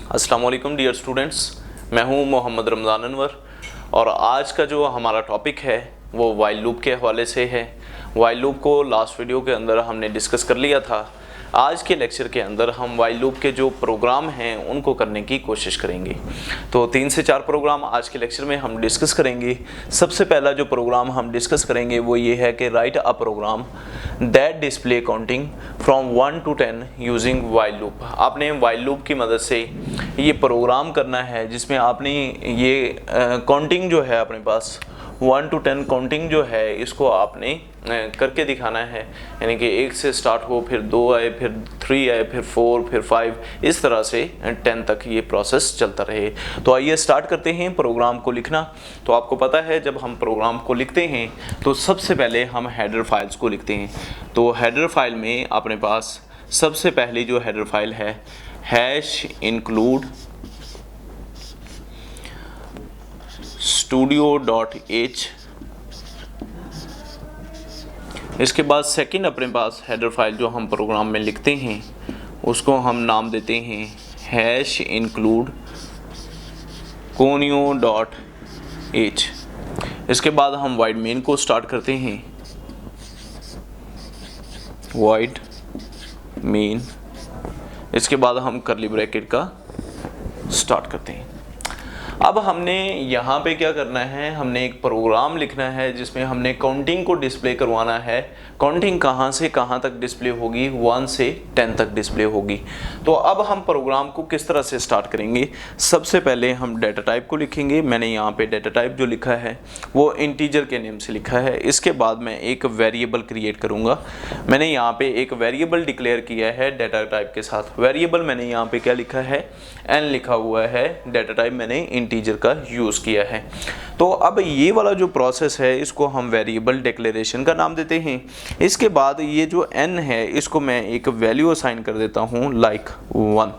अस्सलाम वालेकुम dear students, मैं हूं मोहम्मद रमज़ान अनवर और आज का जो हमारा टॉपिक है वो वाइल लूप के हवाले से है। वाइल लूप को लास्ट वीडियो के अंदर हमने डिस्कस कर लिया था। आज के लेक्चर के अंदर हम वाइल लूप के जो प्रोग्राम हैं उनको करने की कोशिश करेंगे। तो 3 से 4 प्रोग्राम आज के लेक्चर में हम डिस्कस करेंगे। सबसे पहला जो प्रोग्राम हम डिस्कस करेंगे वो ये है कि write a program that display counting from 1 to 10 using while loop. आपने वाइल लूप की मदद से ये प्रोग्राम करना है जिसमें आपने ये काउंटिंग जो है अपने पास 1 to 10 काउंटिंग जो है इसको आपने करके दिखाना है, यानी कि 1 से स्टार्ट हो, फिर 2 आए, फिर 3 आए, फिर 4, फिर 5, इस तरह से 10 तक ये प्रोसेस चलता रहे। तो आइए स्टार्ट करते हैं प्रोग्राम को लिखना। तो आपको पता है जब हम प्रोग्राम को लिखते हैं तो सबसे पहले हम हेडर फाइल्स को लिखते हैं। तो हेडर फाइल में अपने पास सबसे पहली जो हेडर फाइल है #include studio.h। इसके बाद सेकंड अपने पास हेडर फाइल जो हम प्रोग्राम में लिखते हैं उसको हम नाम देते हैं #include conio.h। इसके बाद हम void main को स्टार्ट करते हैं, void main। इसके बाद हम कर्ली ब्रैकेट का स्टार्ट करते हैं। अब हमने यहाँ पे क्या करना है, हमने एक प्रोग्राम लिखना है जिसमें हमने काउंटिंग को डिस्प्ले करवाना है। काउंटिंग कहाँ से कहाँ तक डिस्प्ले होगी, 1 से 10 तक डिस्प्ले होगी। तो अब हम प्रोग्राम को किस तरह से स्टार्ट करेंगे। सबसे पहले हम डेटा टाइप को लिखेंगे। मैंने यहाँ पे डेटा टाइप जो लिखा है वो इंटीजर के नेम से लिखा है। इसके बाद मैं एक वेरिएबल क्रिएट करूँगा। मैंने यहाँ पे एक वेरिएबल डिक्लेयर किया है डेटा टाइप के साथ। वेरिएबल मैंने यहाँ पे क्या लिखा है, n लिखा हुआ है। डेटा टाइप मैंने इंटीजर का यूज़ किया है। तो अब ये वाला जो प्रोसेस है इसको हम वेरिएबल डिक्लेरेशन का नाम देते हैं। इसके बाद ये जो n है इसको मैं एक वैल्यू असाइन कर देता हूँ लाइक 1,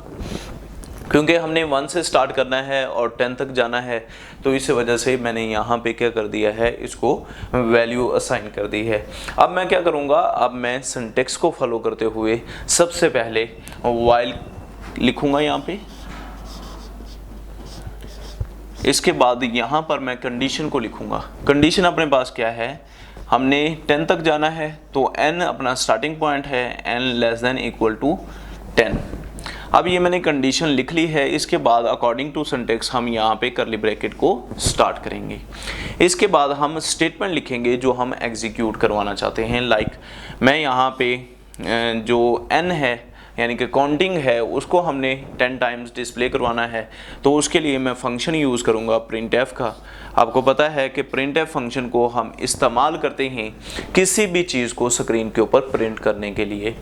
क्योंकि हमने 1 से स्टार्ट करना है और 10 तक जाना है। तो इस वजह से मैंने यहाँ पे क्या कर दिया है, इसको वैल्यू असाइन कर दी है। अब मैं क्या करूँगा, अब मैं सिंटैक्स को फॉलो करते हुए सबसे पहले वाइल लिखूँगा यहाँ पे। इसके बाद यहाँ पर मैं कंडीशन को लिखूँगा। कंडीशन अपने पास क्या है, हमने 10 तक जाना है तो n अपना स्टार्टिंग पॉइंट है, n <= 10। अब ये मैंने कंडीशन लिख ली है। इसके बाद अकॉर्डिंग टू सिंटैक्स हम यहाँ पे कर्ली ब्रैकेट को स्टार्ट करेंगे। इसके बाद हम स्टेटमेंट लिखेंगे जो हम एग्जीक्यूट करवाना चाहते हैं। लाइक मैं यहाँ पे जो n है यानी कि काउंटिंग है उसको हमने 10 टाइम्स डिस्प्ले करवाना है, तो उसके लिए मैं फंक्शन यूज़ करूँगा printf का। आपको पता है कि printf फंक्शन को हम इस्तेमाल करते हैं किसी भी चीज़ को स्क्रीन के ऊपर प्रिंट करने के लिए।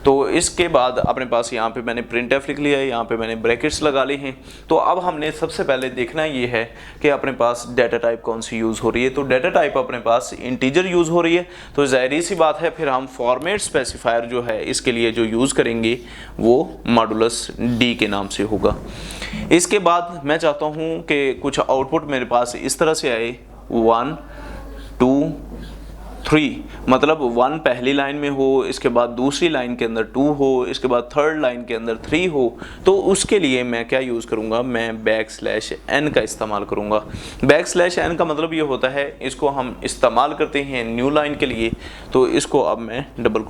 तो इसके बाद अपने पास यहाँ पे मैंने printf लिख लिया है, यहाँ पे मैंने ब्रैकेट्स लगा ली हैं। तो अब हमने सबसे पहले देखना ये है कि अपने पास डाटा टाइप कौन सी यूज़ हो रही है। तो डाटा टाइप अपने पास इंटीजर यूज़ हो रही है, तो ज़ाहिर सी बात है फिर हम फॉर्मेट स्पेसिफायर जो है इसके लिए जो यूज़ करेंगे वो मॉडुलस d के नाम से होगा। इसके बाद मैं चाहता हूँ कि कुछ आउटपुट मेरे पास इस तरह से आए 1 2 3, मतलब 1 पहली लाइन में हो, इसके बाद दूसरी लाइन के अंदर 2 हो, इसके बाद थर्ड लाइन के अंदर 3 हो। तो उसके लिए मैं क्या यूज़ करूँगा, मैं बैकस्लैश n का इस्तेमाल करूँगा। बैकस्लैश n का मतलब ये होता है, इसको हम इस्तेमाल करते हैं न्यू लाइन के लिए। तो इसको अब मैं डबल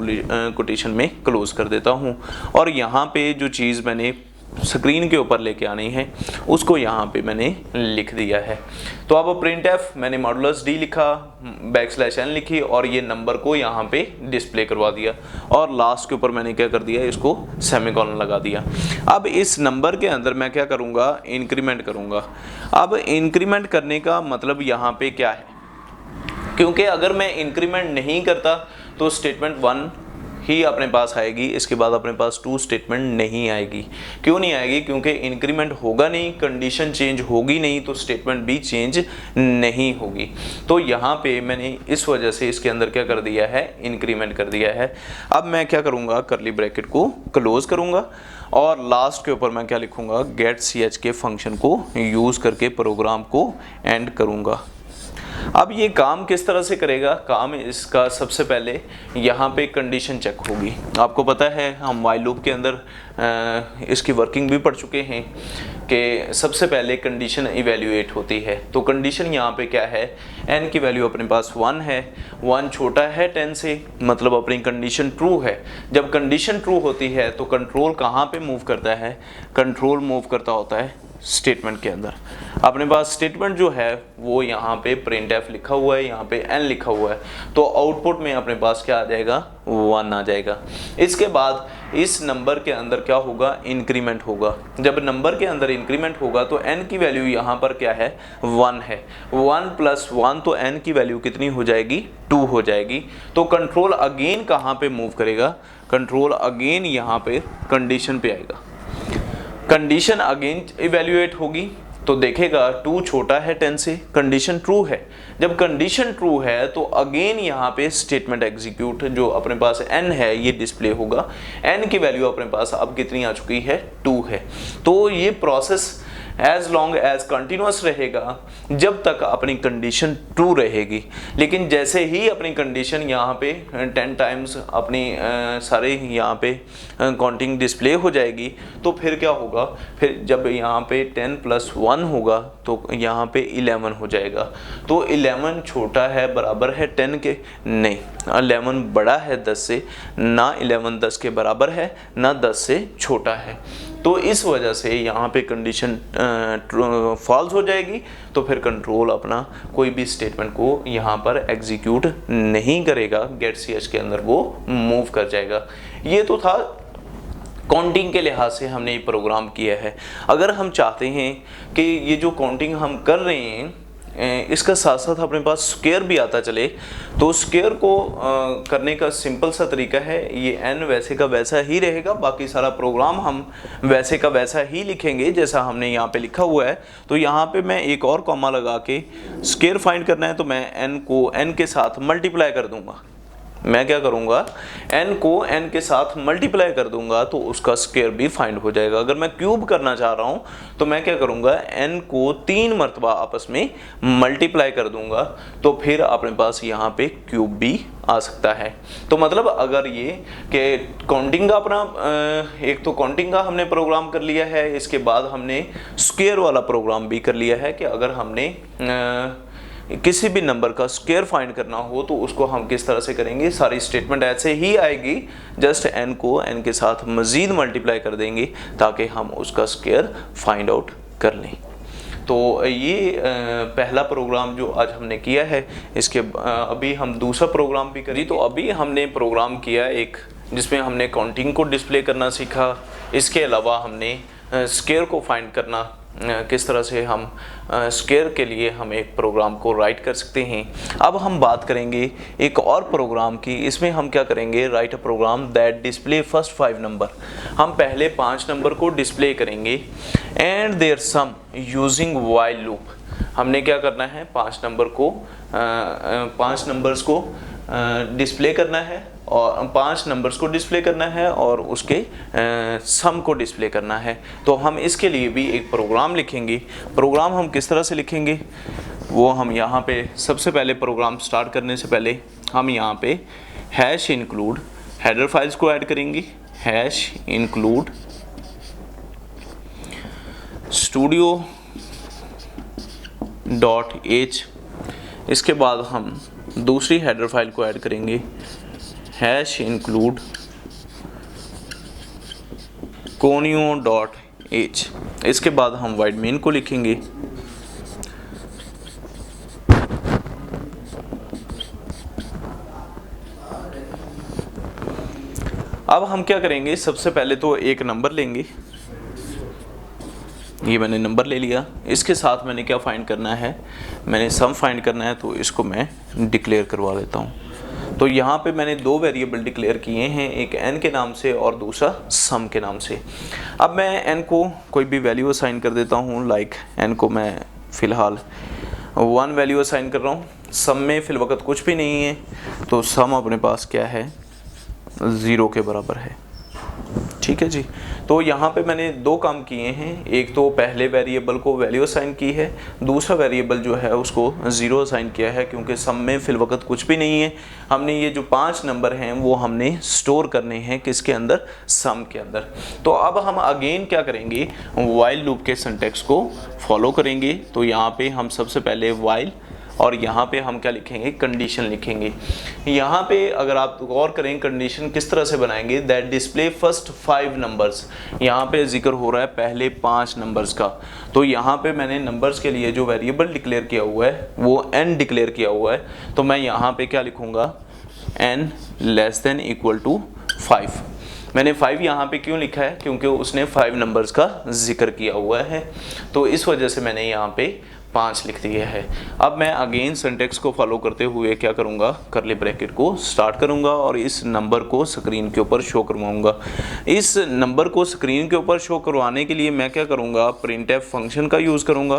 कोटेशन में क्लोज कर देता हूँ और यहाँ पे जो चीज़ मैंने स्क्रीन के ऊपर लेके आनी है उसको यहाँ पे मैंने लिख दिया है। तो अब printf मैंने मॉडुलस d लिखा, बैकस्लैश n लिखी और ये नंबर को यहाँ पे डिस्प्ले करवा दिया और लास्ट के ऊपर मैंने क्या कर दिया, इसको सेमीकोलन लगा दिया। अब इस नंबर के अंदर मैं क्या करूँगा, इंक्रीमेंट करूँगा। अब इंक्रीमेंट करने का मतलब यहाँ पे क्या है, क्योंकि अगर मैं इंक्रीमेंट नहीं करता तो स्टेटमेंट 1 ही अपने पास आएगी, इसके बाद अपने पास 2 स्टेटमेंट नहीं आएगी। क्यों नहीं आएगी, क्योंकि इंक्रीमेंट होगा नहीं, कंडीशन चेंज होगी नहीं, तो स्टेटमेंट भी चेंज नहीं होगी। तो यहाँ पे मैंने इस वजह से इसके अंदर क्या कर दिया है, इंक्रीमेंट कर दिया है। अब मैं क्या करूँगा, कर्ली ब्रैकेट को क्लोज करूँगा और लास्ट के ऊपर मैं क्या लिखूँगा, गेट ch के फंक्शन को यूज़ करके प्रोग्राम को एंड करूँगा। अब ये काम किस तरह से करेगा, काम इसका सबसे पहले यहाँ पे कंडीशन चेक होगी। आपको पता है हम वाइल लूप के अंदर इसकी वर्किंग भी पढ़ चुके हैं कि सबसे पहले कंडीशन इवेल्युएट होती है। तो कंडीशन यहाँ पे क्या है, n की वैल्यू अपने पास 1 है, 1 छोटा है 10 से, मतलब अपनी कंडीशन ट्रू है। जब कंडीशन ट्रू होती है तो कंट्रोल कहाँ पे मूव करता है, कंट्रोल मूव करता होता है स्टेटमेंट के अंदर। अपने पास स्टेटमेंट जो है वो यहाँ पे printf लिखा हुआ है, यहाँ पे n लिखा हुआ है, तो आउटपुट में अपने पास क्या आ जाएगा, 1 आ जाएगा। इसके बाद इस नंबर के अंदर क्या होगा, इंक्रीमेंट होगा। जब नंबर के अंदर इंक्रीमेंट होगा तो n की वैल्यू यहाँ पर क्या है, 1 है। 1 + 1 तो n की वैल्यू कितनी हो जाएगी, 2 हो जाएगी। तो कंट्रोल अगेन कहाँ पे मूव करेगा, कंट्रोल अगेन यहाँ पे कंडीशन पे आएगा। कंडीशन अगेन इवेल्युएट होगी तो देखेगा 2 छोटा है 10 से, कंडीशन ट्रू है। जब कंडीशन ट्रू है तो अगेन यहाँ पे स्टेटमेंट एग्जीक्यूट, जो अपने पास n है ये डिस्प्ले होगा। n की वैल्यू अपने पास अब कितनी आ चुकी है, 2 है। तो ये process as long as continues रहेगा जब तक अपनी कंडीशन ट्रू रहेगी। लेकिन जैसे ही अपनी कंडीशन यहाँ पे 10 टाइम्स अपनी सारे यहाँ पे काउंटिंग डिस्प्ले हो जाएगी तो फिर क्या होगा, फिर जब यहाँ पे 10 + 1 होगा तो यहाँ पे 11 हो जाएगा। तो 11 छोटा है बराबर है 10 के, नहीं 11 बड़ा है 10 से, ना 11 10 के बराबर है ना 10 से छोटा है। तो इस वजह से यहाँ पे कंडीशन फॉल्स हो जाएगी, तो फिर कंट्रोल अपना कोई भी स्टेटमेंट को यहाँ पर एग्जीक्यूट नहीं करेगा, गेट ch के अंदर वो मूव कर जाएगा। ये तो था काउंटिंग के लिहाज से हमने ये प्रोग्राम किया है। अगर हम चाहते हैं कि ये जो काउंटिंग हम कर रहे हैं इसका साथ साथ अपने पास स्क्वायर भी आता चले, तो स्क्वायर को करने का सिंपल सा तरीका है, ये n वैसे का वैसा ही रहेगा, बाकी सारा प्रोग्राम हम वैसे का वैसा ही लिखेंगे जैसा हमने यहाँ पे लिखा हुआ है। तो यहाँ पे मैं एक और कॉमा लगा के स्क्वायर फाइंड करना है तो मैं n को n के साथ मल्टीप्लाई कर दूंगा। मैं क्या करूँगा, n को n के साथ मल्टीप्लाई कर दूंगा तो उसका स्क्वायर भी फाइंड हो जाएगा। अगर मैं क्यूब करना चाह रहा हूँ तो मैं क्या करूँगा, n को 3 मरतबा आपस में मल्टीप्लाई कर दूंगा तो फिर अपने पास यहाँ पे क्यूब भी आ सकता है। तो मतलब अगर ये कि काउंटिंग का अपना एक तो काउंटिंग का हमने प्रोग्राम कर लिया है, इसके बाद हमने स्क्वायर वाला प्रोग्राम भी कर लिया है कि अगर हमने किसी भी नंबर का स्क्वायर फाइंड करना हो तो उसको हम किस तरह से करेंगे। सारी स्टेटमेंट ऐसे ही आएगी, जस्ट n को n के साथ मज़ीद मल्टीप्लाई कर देंगे ताकि हम उसका स्क्वायर फाइंड आउट कर लें। तो ये पहला प्रोग्राम जो आज हमने किया है, इसके अभी हम दूसरा प्रोग्राम भी करी। तो अभी हमने प्रोग्राम किया एक जिसमें हमने काउंटिंग को डिस्प्ले करना सीखा। इसके अलावा हमने स्क्वायर को फाइंड करना, किस तरह से हम स्क्वायर के लिए हम एक प्रोग्राम को राइट कर सकते हैं। अब हम बात करेंगे एक और प्रोग्राम की। इसमें हम क्या करेंगे, write a program that display first 5 number. हम पहले 5 नंबर को डिस्प्ले करेंगे and their sum using while loop. हमने क्या करना है, 5 नंबर्स को डिस्प्ले करना है और 5 नंबर्स को डिस्प्ले करना है और उसके सम को डिस्प्ले करना है। तो हम इसके लिए भी एक प्रोग्राम लिखेंगे। प्रोग्राम हम किस तरह से लिखेंगे वो हम यहाँ पे सबसे पहले प्रोग्राम स्टार्ट करने से पहले हम यहाँ पे #include हेडर फाइल्स को ऐड करेंगे। #include studio.h। इसके बाद हम दूसरी हेडर फाइल को ऐड करेंगे #include conio.h। इसके बाद हम void main को लिखेंगे। अब हम क्या करेंगे, सबसे पहले तो एक नंबर लेंगे। ये मैंने नंबर ले लिया, इसके साथ मैंने क्या फाइंड करना है, मैंने सम फाइंड करना है, तो इसको मैं डिक्लेयर करवा देता हूँ। तो यहाँ पे मैंने 2 वेरिएबल डिक्लेयर किए हैं, एक n के नाम से और दूसरा सम के नाम से। अब मैं n को कोई भी वैल्यू असाइन कर देता हूँ, लाइक n को मैं फ़िलहाल 1 वैल्यू असाइन कर रहा हूँ। सम में फ़िलवक़्त कुछ भी नहीं है, तो सम अपने पास क्या है, 0 के बराबर है। ठीक है जी। तो यहाँ पे मैंने दो काम किए हैं, एक तो पहले वेरिएबल को वैल्यू असाइन की है, दूसरा वेरिएबल जो है उसको 0 असाइन किया है, क्योंकि सम में फिलवकत कुछ भी नहीं है। हमने ये जो 5 नंबर हैं वो हमने स्टोर करने हैं किसके अंदर, सम के अंदर। तो अब हम अगेन क्या करेंगे, व्हाइल लूप के सिंटैक्स को फॉलो करेंगे। तो यहाँ पे हम सबसे पहले व्हाइल, और यहाँ पे हम क्या लिखेंगे, कंडीशन लिखेंगे। यहाँ पे अगर आप गौर करें कंडीशन किस तरह से बनाएंगे, दैट डिस्प्ले फर्स्ट 5 नंबर्स। यहाँ पे जिक्र हो रहा है पहले 5 नंबर्स का। तो यहाँ पे मैंने नंबर्स के लिए जो वेरिएबल डिक्लेयर किया हुआ है वो n डिक्लेयर किया हुआ है। तो मैं यहाँ पे क्या लिखूँगा, n less than equal to 5। मैंने 5 यहाँ पे क्यों लिखा है, क्योंकि उसने 5 नंबर्स का जिक्र किया हुआ है, तो इस वजह से मैंने यहाँ पे 5 लिख दिया है। अब मैं अगेन सिंटैक्स को फॉलो करते हुए क्या करूँगा, कर्ली ब्रैकेट को स्टार्ट करूँगा और इस नंबर को स्क्रीन के ऊपर शो करवाऊँगा। इस नंबर को स्क्रीन के ऊपर शो करवाने के लिए मैं क्या करूँगा, प्रिंटफ फंक्शन का यूज़ करूँगा।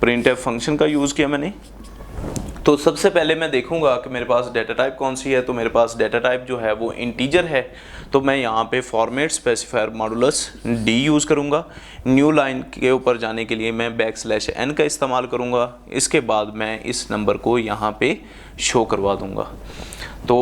प्रिंटफ फंक्शन का यूज़ किया मैंने। तो सबसे पहले मैं देखूंगा कि मेरे पास डेटा टाइप कौन सी है। तो मेरे पास डेटा टाइप जो है वो इंटीजर है। तो मैं यहाँ पे format specifier modulus D use करूँगा। न्यू लाइन के ऊपर जाने के लिए मैं \n का इस्तेमाल करूँगा। इसके बाद मैं इस नंबर को यहाँ पे शो करवा दूँगा। तो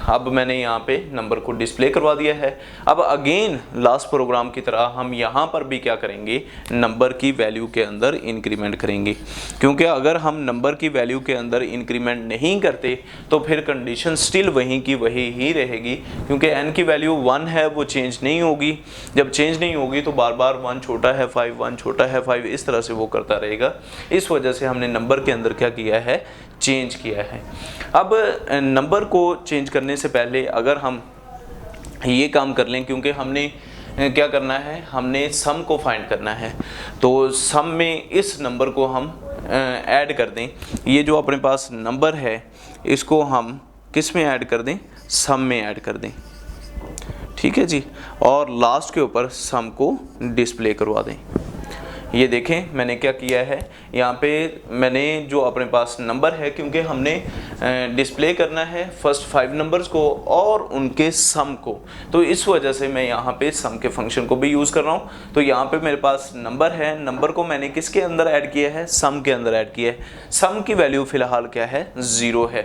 अब मैंने यहाँ पे नंबर को डिस्प्ले करवा दिया है। अब अगेन लास्ट प्रोग्राम की तरह हम यहाँ पर भी क्या करेंगे, नंबर की वैल्यू के अंदर इंक्रीमेंट करेंगे, क्योंकि अगर हम नंबर की वैल्यू के अंदर इंक्रीमेंट नहीं करते तो फिर कंडीशन स्टिल वहीं की वही ही रहेगी, क्योंकि n की वैल्यू 1 है, वो चेंज नहीं होगी। जब चेंज नहीं होगी तो बार बार 1 छोटा है 5, 1 छोटा है 5, इस तरह से वो करता रहेगा। इस वजह से हमने नंबर के अंदर क्या किया है, चेंज किया है। अब नंबर को चेंज करने से पहले अगर हम ये काम कर लें, क्योंकि हमने क्या करना है, हमने सम को फाइंड करना है। तो सम में इस नंबर को हम ऐड कर दें। ये जो अपने पास नंबर है इसको हम किस में ऐड कर दें, सम में ऐड कर दें। ठीक है जी। और लास्ट के ऊपर सम को डिस्प्ले करवा दें। ये देखें मैंने क्या किया है, यहाँ पे मैंने जो अपने पास नंबर है, क्योंकि हमने डिस्प्ले करना है फर्स्ट 5 नंबर्स को और उनके सम को, तो इस वजह से मैं यहाँ पे सम के फंक्शन को भी यूज़ कर रहा हूँ। तो यहाँ पे मेरे पास नंबर है, नंबर को मैंने किसके अंदर ऐड किया है, सम के अंदर ऐड किया है। सम की वैल्यू फ़िलहाल क्या है, 0 है।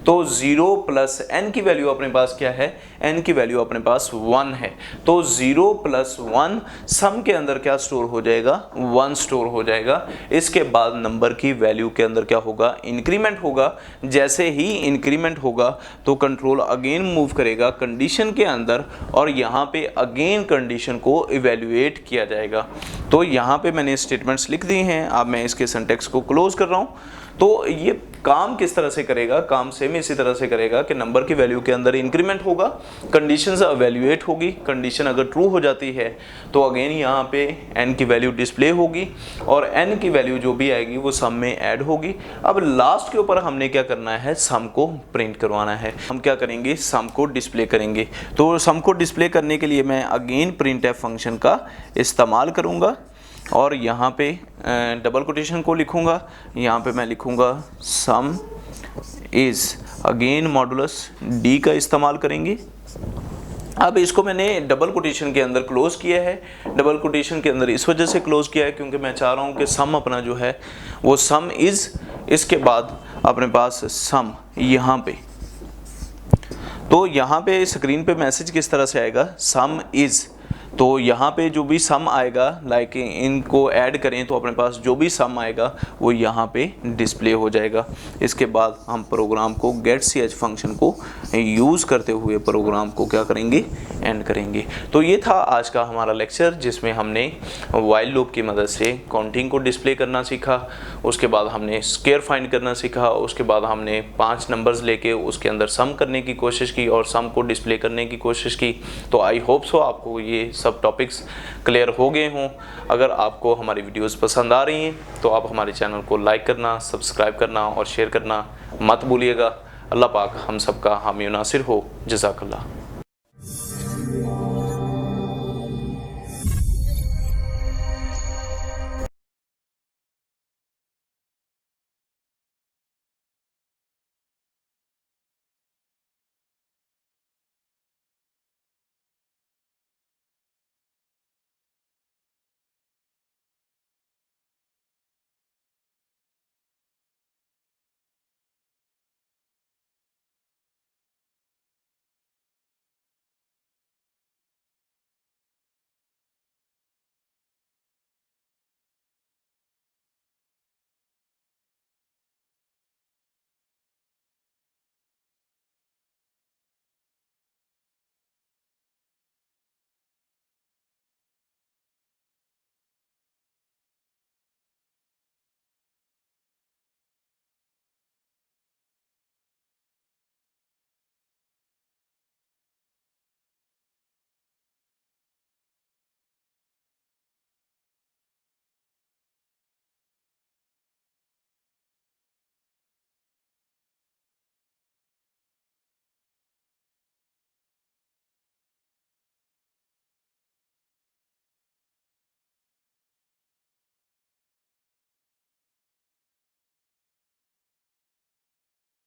तो 0 प्लस n की वैल्यू अपने पास क्या है, n की वैल्यू अपने पास 1 है। तो 0 प्लस 1 सम के अंदर क्या स्टोर हो जाएगा, 1 स्टोर हो जाएगा। इसके बाद नंबर की वैल्यू के अंदर क्या होगा, इंक्रीमेंट होगा। जैसे ही इंक्रीमेंट होगा तो कंट्रोल अगेन मूव करेगा कंडीशन के अंदर और यहाँ पे अगेन कंडीशन को इवेल्युएट किया जाएगा। तो यहाँ पे मैंने स्टेटमेंट्स लिख दी हैं। अब मैं इसके सिंटैक्स को क्लोज कर रहा हूँ। तो ये काम किस तरह से करेगा, काम सेम इसी तरह से करेगा कि नंबर की वैल्यू के अंदर इंक्रीमेंट होगा, कंडीशन से इवेल्युएट होगी। कंडीशन अगर ट्रू हो जाती है तो अगेन यहाँ पे n की वैल्यू डिस्प्ले होगी और n की वैल्यू जो भी आएगी वो सम में ऐड होगी। अब लास्ट के ऊपर हमने क्या करना है, सम को प्रिंट करवाना है। हम क्या करेंगे, सम को डिस्प्ले करेंगे। तो सम को डिस्प्ले करने के लिए मैं अगेन प्रिंटफ फंक्शन का इस्तेमाल करूँगा और यहाँ पे डबल कोटेशन को लिखूँगा। यहाँ पे मैं लिखूँगा सम इज़, अगेन मॉडुलस डी का इस्तेमाल करेंगे। अब इसको मैंने डबल कोटेशन के अंदर क्लोज किया है। डबल कोटेशन के अंदर इस वजह से क्लोज किया है क्योंकि मैं चाह रहा हूँ कि सम अपना जो है वो सम इज़, इसके बाद अपने पास सम यहाँ पे। तो यहाँ पे स्क्रीन पे मैसेज किस तरह से आएगा, सम इज़। तो यहाँ पे जो भी सम आएगा, लाइक इनको ऐड करें तो अपने पास जो भी सम आएगा वो यहाँ पे डिस्प्ले हो जाएगा। इसके बाद हम प्रोग्राम को getch फंक्शन को यूज़ करते हुए प्रोग्राम को क्या करेंगे, एंड करेंगे। तो ये था आज का हमारा लेक्चर जिसमें हमने व्हाइल लूप की मदद से काउंटिंग को डिस्प्ले करना सीखा। उसके बाद हमने स्क्वायर फाइंड करना सीखा। उसके बाद हमने 5 नंबर्स लेके उसके अंदर सम करने की कोशिश की और सम को डिस्प्ले करने की कोशिश की। तो आई होप सो आपको ये सब टॉपिक्स क्लियर हो गए हों। अगर आपको हमारी वीडियोस पसंद आ रही हैं तो आप हमारे चैनल को लाइक करना, सब्सक्राइब करना और शेयर करना मत भूलिएगा। अल्लाह पाक हम सबका हामी नासिर हो। जज़ाकल्लाह।